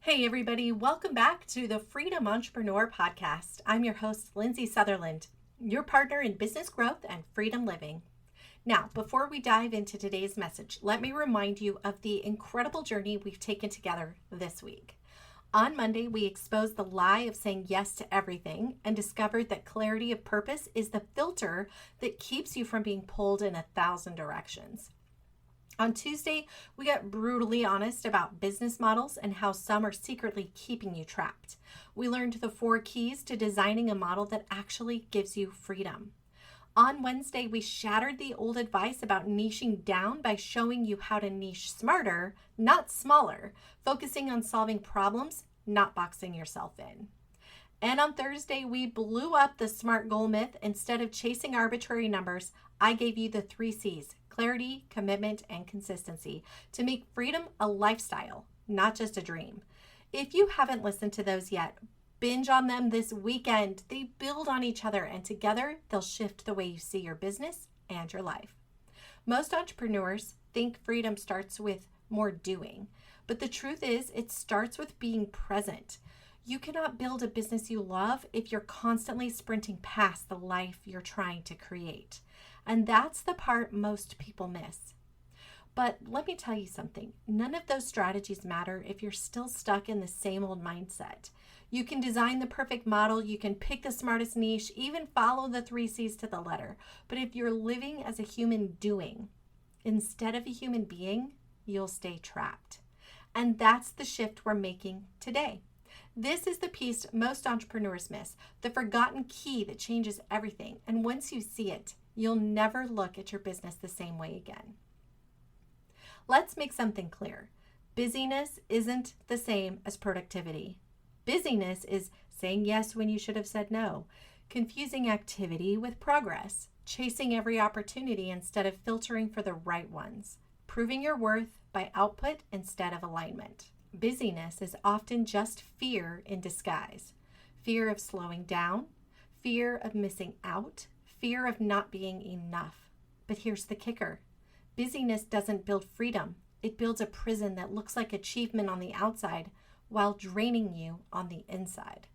Hey everybody, welcome back to the Freedom Entrepreneur Podcast. I'm your host, Lindsay Sutherland, your partner in business growth and freedom living. Now, before we dive into today's message, let me remind you of the incredible journey we've taken together this week. On Monday, we exposed the lie of saying yes to everything and discovered that clarity of purpose is the filter that keeps you from being pulled in 1,000 directions. On Tuesday, we got brutally honest about business models and how some are secretly keeping you trapped. We learned the 4 keys to designing a model that actually gives you freedom. On Wednesday, we shattered the old advice about niching down by showing you how to niche smarter, not smaller, focusing on solving problems, not boxing yourself in. And on Thursday, we blew up the SMART goal myth. Instead of chasing arbitrary numbers, I gave you the 3 C's: clarity, commitment, and consistency to make freedom a lifestyle, not just a dream. If you haven't listened to those yet, binge on them this weekend. They build on each other, and together they'll shift the way you see your business and your life. Most entrepreneurs think freedom starts with more doing, but the truth is it starts with being present. You cannot build a business you love if you're constantly sprinting past the life you're trying to create. And that's the part most people miss. But let me tell you something. None of those strategies matter if you're still stuck in the same old mindset. You can design the perfect model, you can pick the smartest niche, even follow the 3 C's to the letter. But if you're living as a human doing instead of a human being, you'll stay trapped. And that's the shift we're making today. This is the piece most entrepreneurs miss, the forgotten key that changes everything. And once you see it, you'll never look at your business the same way again. Let's make something clear. Busyness isn't the same as productivity. Busyness is saying yes when you should have said no, confusing activity with progress, chasing every opportunity instead of filtering for the right ones, proving your worth by output instead of alignment. Busyness is often just fear in disguise. Fear of slowing down, fear of missing out, fear of not being enough. But here's the kicker. Busyness doesn't build freedom. It builds a prison that looks like achievement on the outside while draining you on the inside.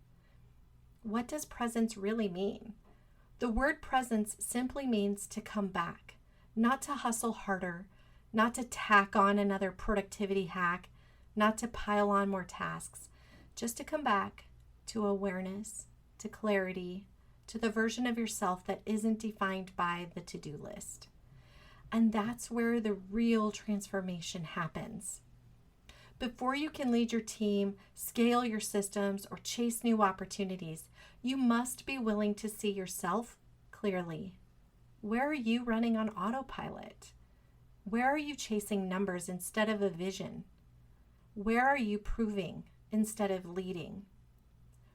What does presence really mean? The word presence simply means to come back, not to hustle harder, not to tack on another productivity hack, not to pile on more tasks, just to come back to awareness, to clarity, to the version of yourself that isn't defined by the to-do list. And that's where the real transformation happens. Before you can lead your team, scale your systems, or chase new opportunities, you must be willing to see yourself clearly. Where are you running on autopilot? Where are you chasing numbers instead of a vision? Where are you proving instead of leading?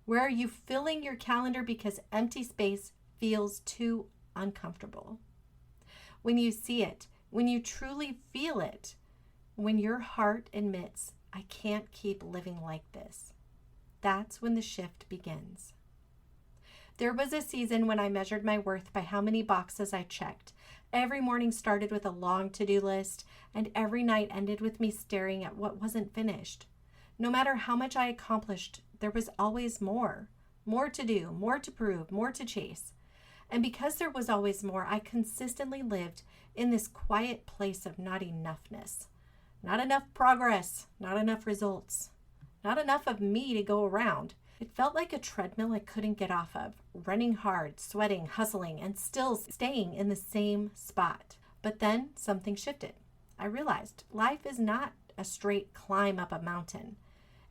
Where are you filling your calendar because empty space feels too uncomfortable? When you see it, when you truly feel it, when your heart admits, I can't keep living like this, that's when the shift begins. There was a season when I measured my worth by how many boxes I checked. Every morning started with a long to-do list, and every night ended with me staring at what wasn't finished. No matter how much I accomplished, there was always more to do, more to prove, more to chase. And because there was always more, I consistently lived in this quiet place of not enoughness. Not enough progress, not enough results, not enough of me to go around. It felt like a treadmill I couldn't get off of, running hard, sweating, hustling, and still staying in the same spot. But then something shifted. I realized life is not a straight climb up a mountain.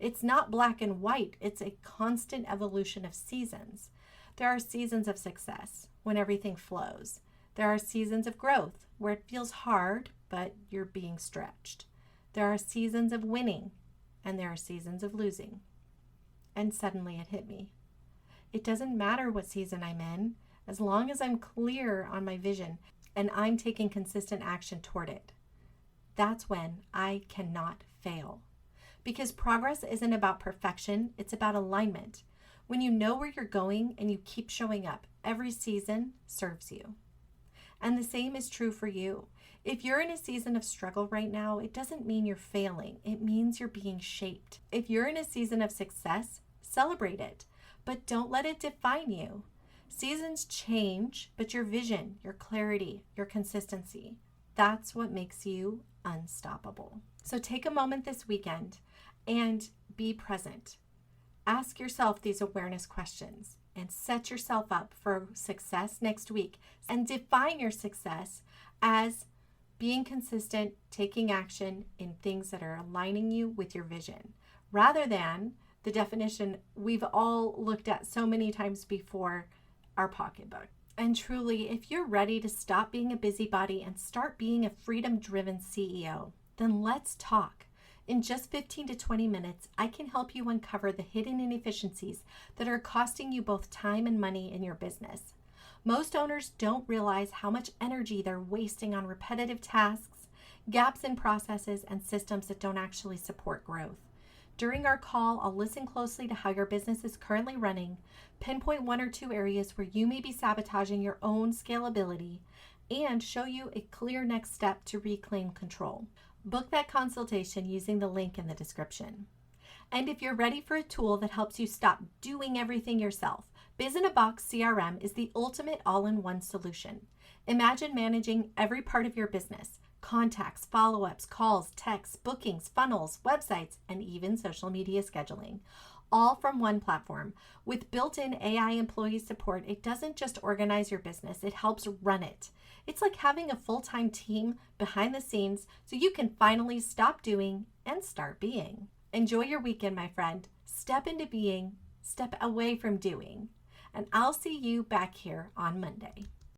It's not black and white. It's a constant evolution of seasons. There are seasons of success when everything flows. There are seasons of growth where it feels hard, but you're being stretched. There are seasons of winning, and there are seasons of losing. And suddenly it hit me. It doesn't matter what season I'm in, as long as I'm clear on my vision and I'm taking consistent action toward it. That's when I cannot fail. Because progress isn't about perfection, it's about alignment. When you know where you're going and you keep showing up, every season serves you. And the same is true for you. If you're in a season of struggle right now, it doesn't mean you're failing. It means you're being shaped. If you're in a season of success, celebrate it, but don't let it define you. Seasons change, but your vision, your clarity, your consistency, that's what makes you unstoppable. So take a moment this weekend and be present. Ask yourself these awareness questions and set yourself up for success next week, and define your success as being consistent, taking action in things that are aligning you with your vision, rather than the definition we've all looked at so many times before, our pocketbook. And truly, if you're ready to stop being a busybody and start being a freedom-driven CEO, then let's talk. In just 15 to 20 minutes, I can help you uncover the hidden inefficiencies that are costing you both time and money in your business. Most owners don't realize how much energy they're wasting on repetitive tasks, gaps in processes, and systems that don't actually support growth. During our call, I'll listen closely to how your business is currently running, pinpoint 1 or 2 areas where you may be sabotaging your own scalability, and show you a clear next step to reclaim control. Book that consultation using the link in the description. And if you're ready for a tool that helps you stop doing everything yourself, Biz-in-a-Box CRM is the ultimate all-in-one solution. Imagine managing every part of your business: contacts, follow-ups, calls, texts, bookings, funnels, websites, and even social media scheduling, all from one platform. With built-in AI employee support, it doesn't just organize your business, it helps run it. It's like having a full-time team behind the scenes, so you can finally stop doing and start being. Enjoy your weekend, my friend. Step into being, step away from doing. And I'll see you back here on Monday.